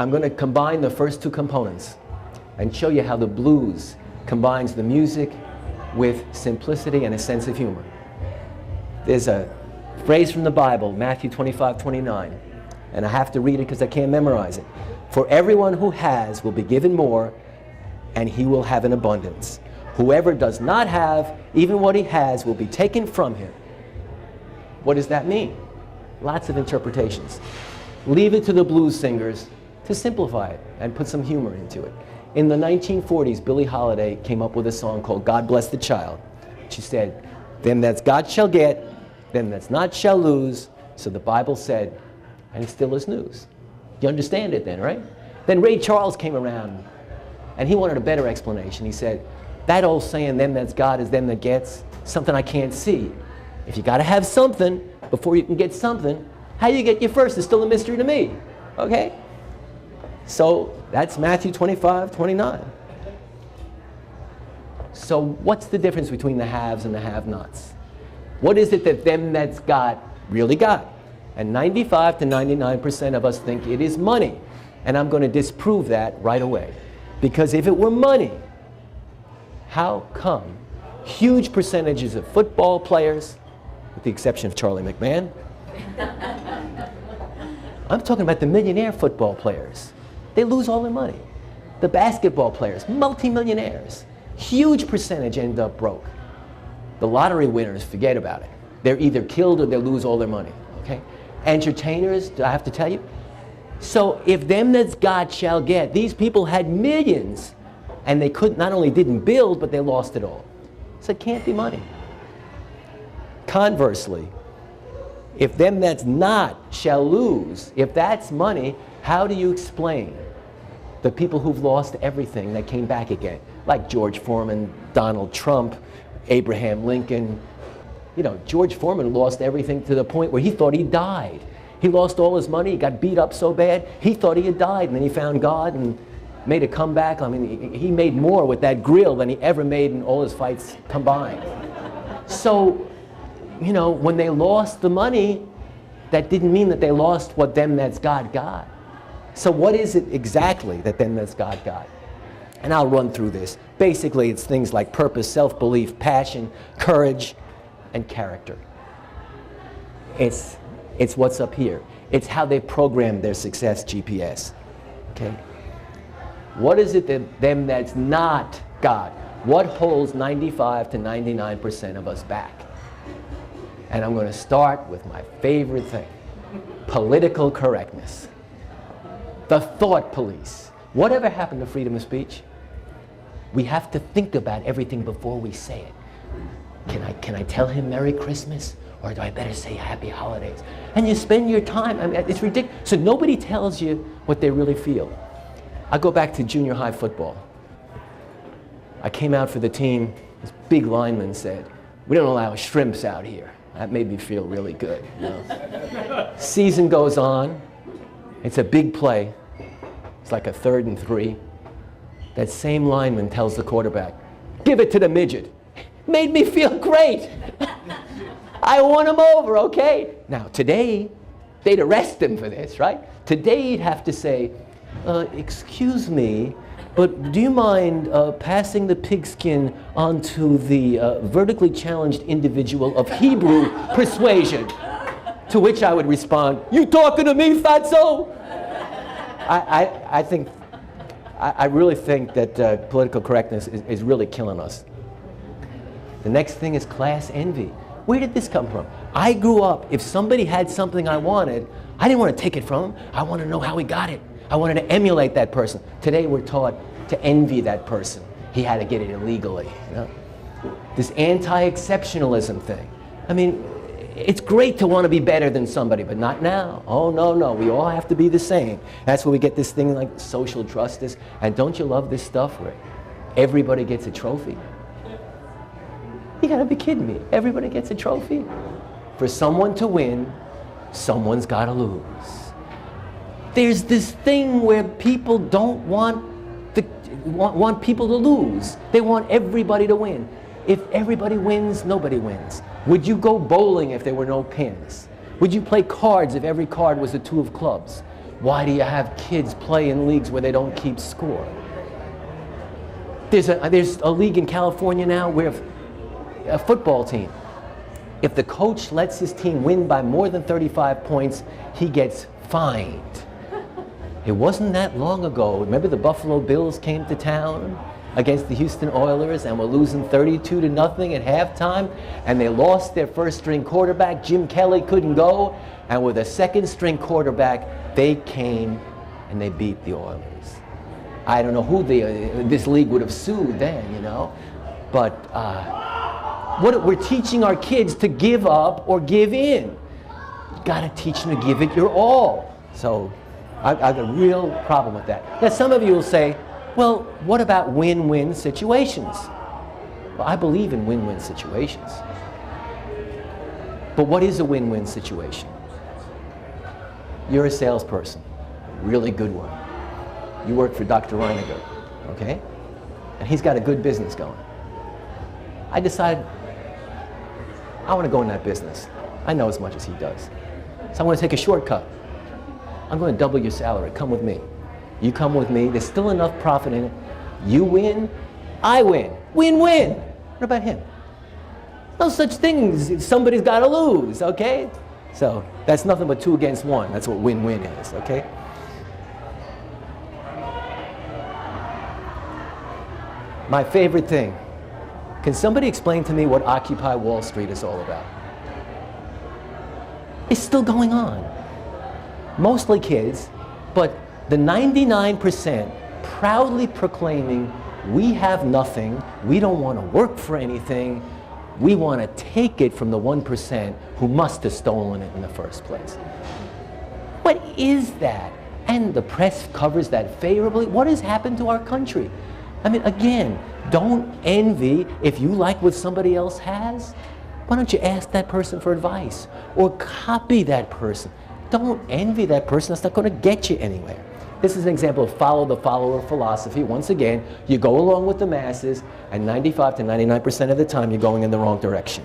I'm going to combine the first two components and show you how the blues combines the music with simplicity and a sense of humor. There's a phrase from the Bible, Matthew 25:29, and I have to read it because I can't memorize it. For everyone who has will be given more, and he will have an abundance. Whoever does not have, even what he has, will be taken from him. What does that mean? Lots of interpretations. Leave it to the blues singers to simplify it and put some humor into it. In the 1940s, Billie Holiday came up with a song called God Bless the Child. She said, them that's got shall get, them that's not shall lose. So the Bible said, and it still is news. You understand it then, right? Then Ray Charles came around, and he wanted a better explanation. He said, that old saying, them that's got is them that gets, something I can't see. If you got to have something before you can get something, how you get your first is still a mystery to me, okay? So that's Matthew 25:29. So what's the difference between the haves and the have-nots? What is it that them that's got really got? And 95 to 99% of us think it is money. And I'm going to disprove that right away. Because if it were money, how come huge percentages of football players, with the exception of Charlie McMahon, I'm talking about the millionaire football players, they lose all their money. The basketball players, multimillionaires, huge percentage end up broke. The lottery winners, forget about it. They're either killed or they lose all their money, okay? Entertainers, do I have to tell you? So if them that's got shall get, these people had millions and they not only didn't build, but they lost it all. So it can't be money. Conversely, if them that's not shall lose, if that's money, how do you explain the people who've lost everything that came back again? Like George Foreman, Donald Trump, Abraham Lincoln. You know, George Foreman lost everything to the point where he thought he died. He lost all his money, he got beat up so bad, he thought he had died, and then he found God and made a comeback. I mean, he made more with that grill than he ever made in all his fights combined. So, you know, when they lost the money, that didn't mean that they lost what them that's God got. So what is it exactly that them that's God got? And I'll run through this. Basically, it's things like purpose, self-belief, passion, courage, and character. It's what's up here. It's how they program their success GPS. Okay? What is it that them that's not God? What holds 95 to 99% of us back? And I'm going to start with my favorite thing, political correctness. The thought police. Whatever happened to freedom of speech? We have to think about everything before we say it. Can I tell him Merry Christmas? Or do I better say Happy Holidays? And you spend your time, I mean, it's ridiculous. So nobody tells you what they really feel. I go back to junior high football. I came out for the team. This big lineman said, "We don't allow shrimps out here." That made me feel really good. You know? Season goes on. It's a big play. It's like a 3rd and 3. That same lineman tells the quarterback, "Give it to the midget." Made me feel great. I won him over, okay? Now, today, they'd arrest him for this, right? Today, he'd have to say, "Excuse me, but do you mind passing the pigskin onto the vertically challenged individual of Hebrew persuasion?" To which I would respond, "You talking to me, fatso?" I really think that political correctness is really killing us. The next thing is class envy. Where did this come from? I grew up, if somebody had something I wanted, I didn't want to take it from him. I wanted to know how he got it. I wanted to emulate that person. Today we're taught to envy that person. He had to get it illegally. You know? This anti-exceptionalism thing. I mean, it's great to want to be better than somebody, but not now. Oh, no, no, we all have to be the same. That's where we get this thing like social justice. And don't you love this stuff where everybody gets a trophy? You gotta be kidding me. Everybody gets a trophy? For someone to win, someone's gotta lose. There's this thing where people don't want people to lose. They want everybody to win. If everybody wins, nobody wins. Would you go bowling if there were no pins? Would you play cards if every card was a 2 of clubs? Why do you have kids play in leagues where they don't keep score? There's a league in California now where a football team, if the coach lets his team win by more than 35 points, he gets fined. It wasn't that long ago. Remember the Buffalo Bills came to town against the Houston Oilers and were losing 32-0 at halftime, and they lost their first string quarterback. Jim Kelly couldn't go, and with a second string quarterback, they came and they beat the Oilers. I don't know who this league would have sued then, you know, but we're teaching our kids to give up or give in. You got to teach them to give it your all. So I have a real problem with that. Now some of you will say, well, what about win-win situations? Well, I believe in win-win situations. But what is a win-win situation? You're a salesperson, a really good one. You work for Dr. Reiniger, okay? And he's got a good business going. I decide I want to go in that business. I know as much as he does. So I want to take a shortcut. I'm going to double your salary. Come with me. You come with me. There's still enough profit in it. You win, I win. Win-win. What about him? No such things. Somebody's got to lose, okay? So that's nothing but 2 against 1. That's what win-win is, okay? My favorite thing. Can somebody explain to me what Occupy Wall Street is all about? It's still going on. Mostly kids, but the 99% proudly proclaiming, we have nothing, we don't want to work for anything, we want to take it from the 1% who must have stolen it in the first place. What is that? And the press covers that favorably. What has happened to our country? I mean, again, don't envy if you like what somebody else has. Why don't you ask that person for advice? Or copy that person. Don't envy that person. That's not going to get you anywhere. This is an example of follow the follower philosophy. Once again, you go along with the masses, and 95 to 99% of the time, you're going in the wrong direction.